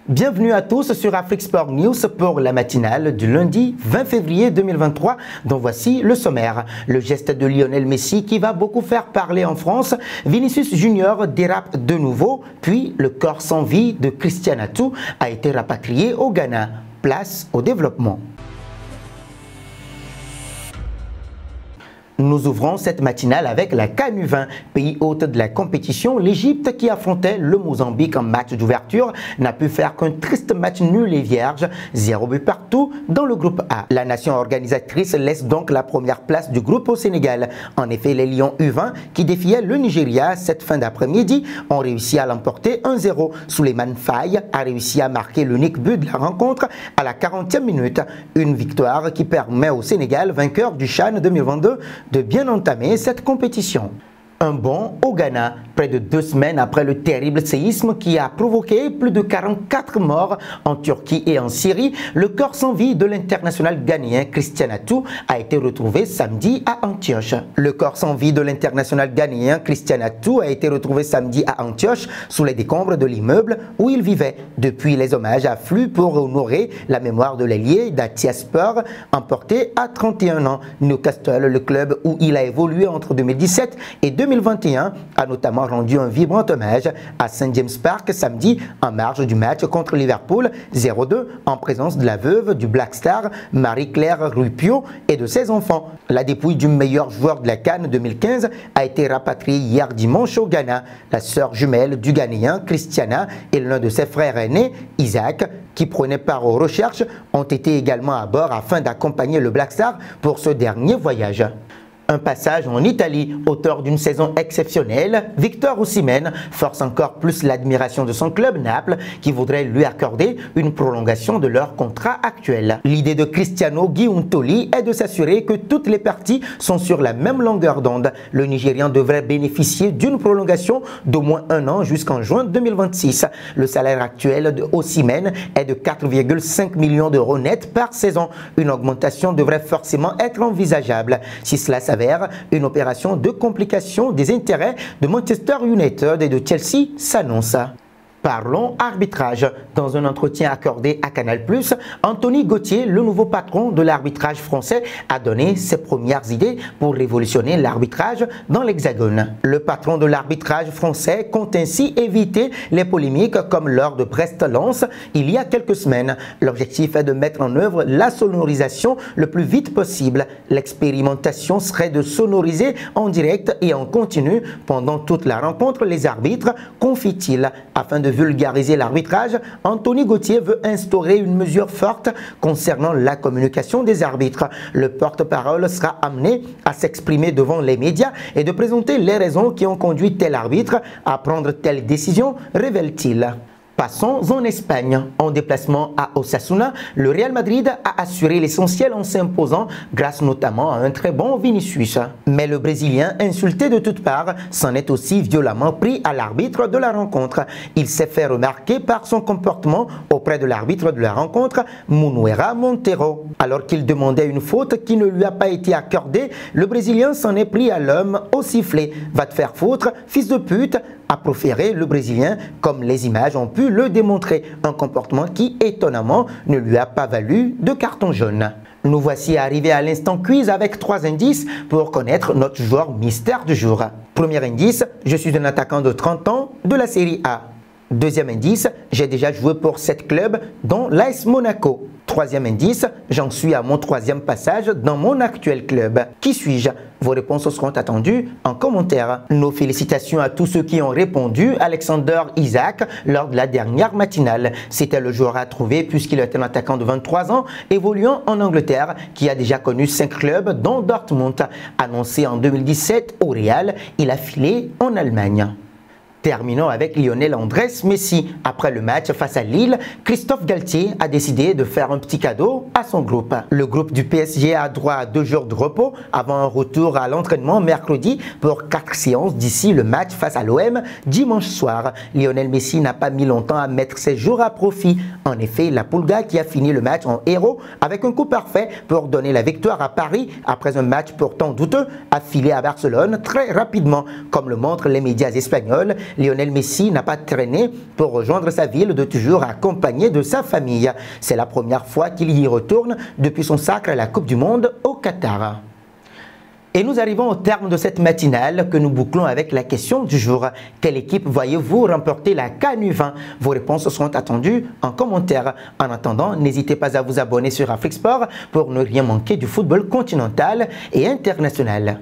Bienvenue à tous sur Afrique Sport News pour la matinale du lundi 20 février 2023 dont voici le sommaire. Le geste de Lionel Messi qui va beaucoup faire parler en France. Vinicius Junior dérape de nouveau, puis le corps sans vie de Christian Attou a été rapatrié au Ghana. Place au développement. Nous ouvrons cette matinale avec la CAN U20, pays hôte de la compétition. L'Égypte qui affrontait le Mozambique en match d'ouverture n'a pu faire qu'un triste match nul et vierge, 0 but partout dans le groupe A. La nation organisatrice laisse donc la première place du groupe au Sénégal. En effet, les Lions U20 qui défiaient le Nigeria cette fin d'après-midi ont réussi à l'emporter 1-0. Souleymane Faye a réussi à marquer l'unique but de la rencontre à la 40e minute. Une victoire qui permet au Sénégal, vainqueur du CHAN 2022, de bien entamer cette compétition. Un bond au Ghana, près de 2 semaines après le terrible séisme qui a provoqué plus de 44 morts en Turquie et en Syrie, le corps sans vie de l'international ghanéen Christian Attou a été retrouvé samedi à Antioche. Le corps sans vie de l'international ghanéen Christian Attou a été retrouvé samedi à Antioche sous les décombres de l'immeuble où il vivait. Depuis, les hommages affluent pour honorer la mémoire de l'ailier d'Atiaspor, emporté à 31 ans. Newcastle, le club où il a évolué entre 2017 et 2021, a notamment rendu un vibrant hommage à St. James Park samedi en marge du match contre Liverpool 0-2 en présence de la veuve du Black Star Marie-Claire Rupio et de ses enfants. La dépouille du meilleur joueur de la CAN 2015 a été rapatriée hier dimanche au Ghana. La sœur jumelle du Ghanéen Christiana et l'un de ses frères aînés, Isaac, qui prenaient part aux recherches, ont été également à bord afin d'accompagner le Black Star pour ce dernier voyage. Un passage en Italie, auteur d'une saison exceptionnelle, Victor Osimhen force encore plus l'admiration de son club Naples qui voudrait lui accorder une prolongation de leur contrat actuel. L'idée de Cristiano Giuntoli est de s'assurer que toutes les parties sont sur la même longueur d'onde. Le Nigérian devrait bénéficier d'une prolongation d'au moins 1 an jusqu'en juin 2026. Le salaire actuel de Osimhen est de 4,5 millions d'euros net par saison. Une augmentation devrait forcément être envisageable. Si cela s'avère une opération de complication des intérêts de Manchester United et de Chelsea s'annonce. Parlons arbitrage. Dans un entretien accordé à Canal+, Anthony Gauthier, le nouveau patron de l'arbitrage français, a donné ses premières idées pour révolutionner l'arbitrage dans l'Hexagone. Le patron de l'arbitrage français compte ainsi éviter les polémiques comme lors de Brest-Lens il y a quelques semaines. L'objectif est de mettre en œuvre la sonorisation le plus vite possible. L'expérimentation serait de sonoriser en direct et en continu pendant toute la rencontre les arbitres, confie-t-il, afin de vulgariser l'arbitrage. Anthony Gauthier veut instaurer une mesure forte concernant la communication des arbitres. Le porte-parole sera amené à s'exprimer devant les médias et de présenter les raisons qui ont conduit tel arbitre à prendre telle décision, révèle-t-il. Passons en Espagne. En déplacement à Osasuna, le Real Madrid a assuré l'essentiel en s'imposant grâce notamment à un très bon Vinicius. Mais le Brésilien, insulté de toutes parts, s'en est aussi violemment pris à l'arbitre de la rencontre. Il s'est fait remarquer par son comportement auprès de l'arbitre de la rencontre, Munuera Montero. Alors qu'il demandait une faute qui ne lui a pas été accordée, le Brésilien s'en est pris à l'homme au sifflet. « Va te faire foutre, fils de pute !» a proféré le Brésilien, comme les images ont pu le démontrer, un comportement qui, étonnamment, ne lui a pas valu de carton jaune. Nous voici arrivés à l'instant quiz avec 3 indices pour connaître notre joueur mystère du jour. Premier indice, je suis un attaquant de 30 ans de la Série A. Deuxième indice, j'ai déjà joué pour 7 clubs dont l'AS Monaco. Troisième indice, j'en suis à mon 3e passage dans mon actuel club. Qui suis-je? Vos réponses seront attendues en commentaire. Nos félicitations à tous ceux qui ont répondu. Alexander Isaac lors de la dernière matinale. C'était le joueur à trouver puisqu'il est un attaquant de 23 ans évoluant en Angleterre qui a déjà connu 5 clubs dont Dortmund. Annoncé en 2017 au Real, il a filé en Allemagne. Terminons avec Lionel Andrés Messi. Après le match face à Lille, Christophe Galtier a décidé de faire un petit cadeau à son groupe. Le groupe du PSG a droit à 2 jours de repos avant un retour à l'entraînement mercredi pour 4 séances d'ici le match face à l'OM dimanche soir. Lionel Messi n'a pas mis longtemps à mettre ses jours à profit. En effet, la Pulga qui a fini le match en héros avec un coup parfait pour donner la victoire à Paris après un match pourtant douteux a filé à Barcelone très rapidement. Comme le montrent les médias espagnols, Lionel Messi n'a pas traîné pour rejoindre sa ville de toujours accompagné de sa famille. C'est la première fois qu'il y retourne depuis son sacre à la Coupe du Monde au Qatar. Et nous arrivons au terme de cette matinale que nous bouclons avec la question du jour. Quelle équipe voyez-vous remporter la CAN U20? Vos réponses seront attendues en commentaire. En attendant, n'hésitez pas à vous abonner sur Afrique Sport pour ne rien manquer du football continental et international.